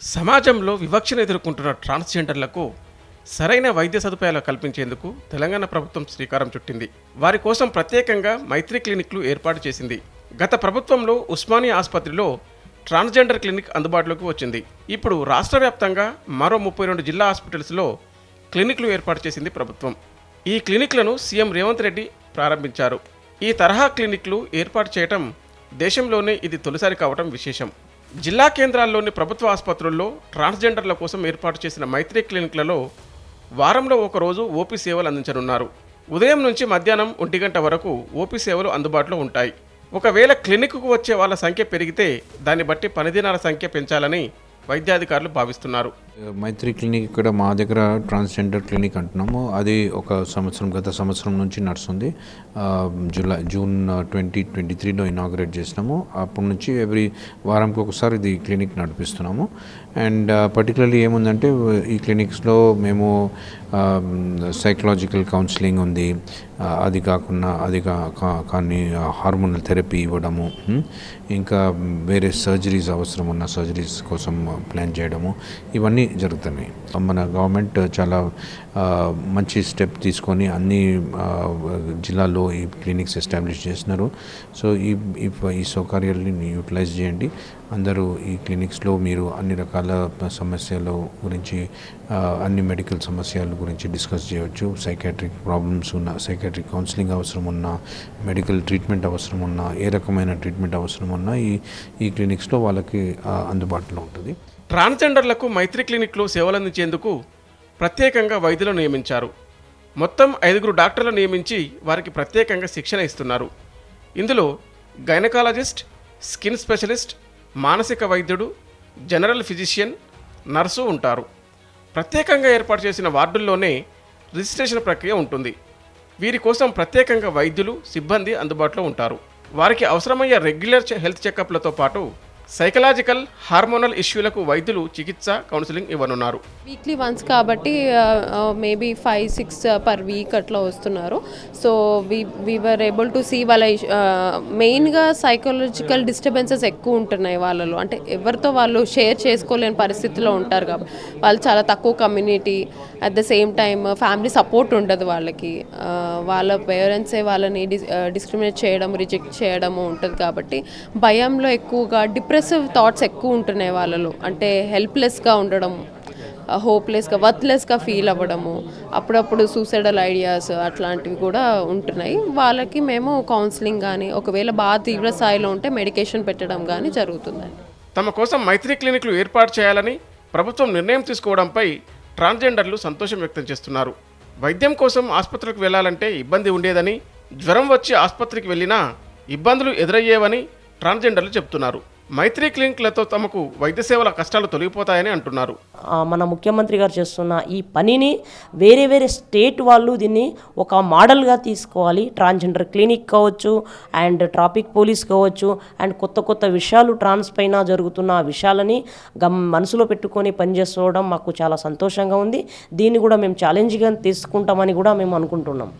సమాజంలో వివక్షను ఎదుర్కొంటున్న ట్రాన్స్జెండర్లకు సరైన వైద్య సదుపాయాలు కల్పించేందుకు తెలంగాణ ప్రభుత్వం శ్రీకారం చుట్టింది. వారి కోసం ప్రత్యేకంగా మైత్రి క్లినిక్లు ఏర్పాటు చేసింది. గత ప్రభుత్వంలో ఉస్మానియా ఆసుపత్రిలో ట్రాన్స్జెండర్ క్లినిక్ అందుబాటులోకి వచ్చింది. ఇప్పుడు రాష్ట్ర వ్యాప్తంగా మరో 32 జిల్లా హాస్పిటల్స్లో క్లినిక్లు ఏర్పాటు చేసింది ప్రభుత్వం. ఈ క్లినిక్లను సీఎం రేవంత్ రెడ్డి ప్రారంభించారు. ఈ తరహా క్లినిక్లు ఏర్పాటు చేయటం దేశంలోనే ఇది తొలిసారి కావటం విశేషం. జిల్లా కేంద్రాల్లోని ప్రభుత్వ ఆసుపత్రుల్లో ట్రాన్స్జెండర్ల కోసం ఏర్పాటు చేసిన మైత్రి క్లినిక్లలో వారంలో ఒకరోజు ఓపీ సేవలు అందించనున్నారు. ఉదయం నుంచి మధ్యాహ్నం 1 గంట వరకు ఓపీ సేవలు అందుబాటులో ఉంటాయి. ఒకవేళ క్లినిక్కు వచ్చే వాళ్ళ సంఖ్య పెరిగితే దాన్ని బట్టి పనిదినాల సంఖ్య పెంచాలని వైద్యాధికారులు భావిస్తున్నారు. మైత్రి క్లినిక్ ఇక్కడ మా దగ్గర ట్రాన్స్జెండర్ క్లినిక్ అంటున్నాము. అది గత సంవత్సరం నుంచి నడుస్తుంది. జూన్ 2023లో ఇనాగ్రేట్ చేసినాము. అప్పటి నుంచి ఎవ్రీ వారంకి ఒకసారి ఇది క్లినిక్ నడిపిస్తున్నాము. అండ్ పర్టికులర్లీ ఏముందంటే ఈ క్లినిక్స్లో మేము సైకలాజికల్ కౌన్సిలింగ్ ఉంది. అది కాకుండా కానీ హార్మోనల్ థెరపీ ఇవ్వడము, ఇంకా వేరే సర్జరీస్ అవసరం ఉన్న సర్జరీస్ కోసం ప్లాన్ చేయడము, ఇవన్నీ జరుగుతున్నాయి. మన గవర్నమెంట్ చాలా మంచి స్టెప్ తీసుకొని అన్ని జిల్లాల్లో ఈ క్లినిక్స్ ఎస్టాబ్లిష్ చేస్తున్నారు. సో ఈ సౌకర్యాలని యూటిలైజ్ చేయండి. అందరూ ఈ క్లినిక్స్లో మీరు అన్ని రకాల సమస్యల గురించి, అన్ని మెడికల్ సమస్యల గురించి డిస్కస్ చేయవచ్చు. సైకాట్రిక్ ప్రాబ్లమ్స్ ఉన్న, సైకాట్రిక్ కౌన్సిలింగ్ అవసరం ఉన్న, మెడికల్ ట్రీట్మెంట్ అవసరం ఉన్న, ఏ రకమైన ట్రీట్మెంట్ అవసరం ఉన్నా ఈ క్లినిక్స్లో వాళ్ళకి అందుబాటులో ఉంటుంది. ట్రాన్స్జెండర్లకు మైత్రి క్లినిక్లో సేవలందించేందుకు ప్రత్యేకంగా వైద్యులను నియమించారు. మొత్తం 5 డాక్టర్లు నియమించి వారికి ప్రత్యేకంగా శిక్షణ ఇస్తున్నారు. ఇందులో గైనకాలజిస్ట్, స్కిన్ స్పెషలిస్ట్, మానసిక వైద్యుడు, జనరల్ ఫిజిషియన్, నర్సు ఉంటారు. ప్రత్యేకంగా ఏర్పాటు చేసిన వార్డుల్లోనే రిజిస్ట్రేషన్ ప్రక్రియ ఉంటుంది. వీరి కోసం ప్రత్యేకంగా వైద్యులు, సిబ్బంది అందుబాటులో ఉంటారు. వారికి అవసరమయ్యే రెగ్యులర్ హెల్త్ చెకప్లతో పాటు సైకలాజికల్, హార్మోనల్ ఇష్యూలకు వైద్యులు చికిత్స, కౌన్సిలింగ్ ఇవ్వనున్నారు. వీక్లీ వన్స్ కాబట్టి మేబీ 5-6 పర్ వీక్ అట్లా వస్తున్నారు. So we were able to see వాళ్ళ మెయిన్గా సైకలాజికల్ డిస్టర్బెన్సెస్ ఎక్కువ ఉంటున్నాయి వాళ్ళలో. అంటే ఎవరితో వాళ్ళు షేర్ చేసుకోలేని పరిస్థితిలో ఉంటారు కాబట్టి వాళ్ళు చాలా తక్కువ community, at the same time family support ఉండదు వాళ్ళకి. వాళ్ళ పేరెంట్సే వాళ్ళని డిస్క్రిమినేట్ చేయడం, రిజెక్ట్ చేయడము ఉంటుంది. కాబట్టి భయంలో ఎక్కువగా డిప్రెసివ్ థాట్స్ ఎక్కువ ఉంటున్నాయి వాళ్ళలో. అంటే హెల్ప్లెస్గా ఉండడం, హోప్లెస్గా, వర్త్లెస్గా ఫీల్ అవ్వడము, అప్పుడప్పుడు సూసైడల్ ఐడియాస్ అట్లాంటివి కూడా ఉంటున్నాయి. వాళ్ళకి మేము కౌన్సిలింగ్ కానీ, ఒకవేళ బాగా తీవ్ర స్థాయిలో ఉంటే మెడికేషన్ పెట్టడం కానీ జరుగుతుందండి. తమ కోసం మైత్రి క్లినిక్లు ఏర్పాటు చేయాలని ప్రభుత్వం నిర్ణయం తీసుకోవడంపై ట్రాన్స్జెండర్లు సంతోషం వ్యక్తం చేస్తున్నారు. వైద్యం కోసం ఆసుపత్రికి వెళ్లాలంటే ఇబ్బంది ఉండేదని, జ్వరం వచ్చి ఆసుపత్రికి వెళ్ళినా ఇబ్బందులు ఎదురయ్యేవని ట్రాన్స్జెండర్లు చెబుతున్నారు. మైత్రి క్లినిక్లతో తమకు వైద్య సేవల కష్టాలు తొలగిపోతాయని అంటున్నారు. మన ముఖ్యమంత్రి గారు చేస్తున్న ఈ పనిని వేరే స్టేట్ వాళ్ళు దీన్ని ఒక మోడల్గా తీసుకోవాలి. ట్రాన్స్జెండర్ క్లినిక్ కావచ్చు, అండ్ ట్రాఫిక్ పోలీస్ కావచ్చు, అండ్ కొత్త విషయాలు ట్రాన్స్ పైన జరుగుతున్న విషయాలని మనసులో పెట్టుకొని పనిచేసుకోవడం మాకు చాలా సంతోషంగా ఉంది. దీన్ని కూడా మేము ఛాలెంజ్గా తీసుకుంటామని కూడా మేము అనుకుంటున్నాం.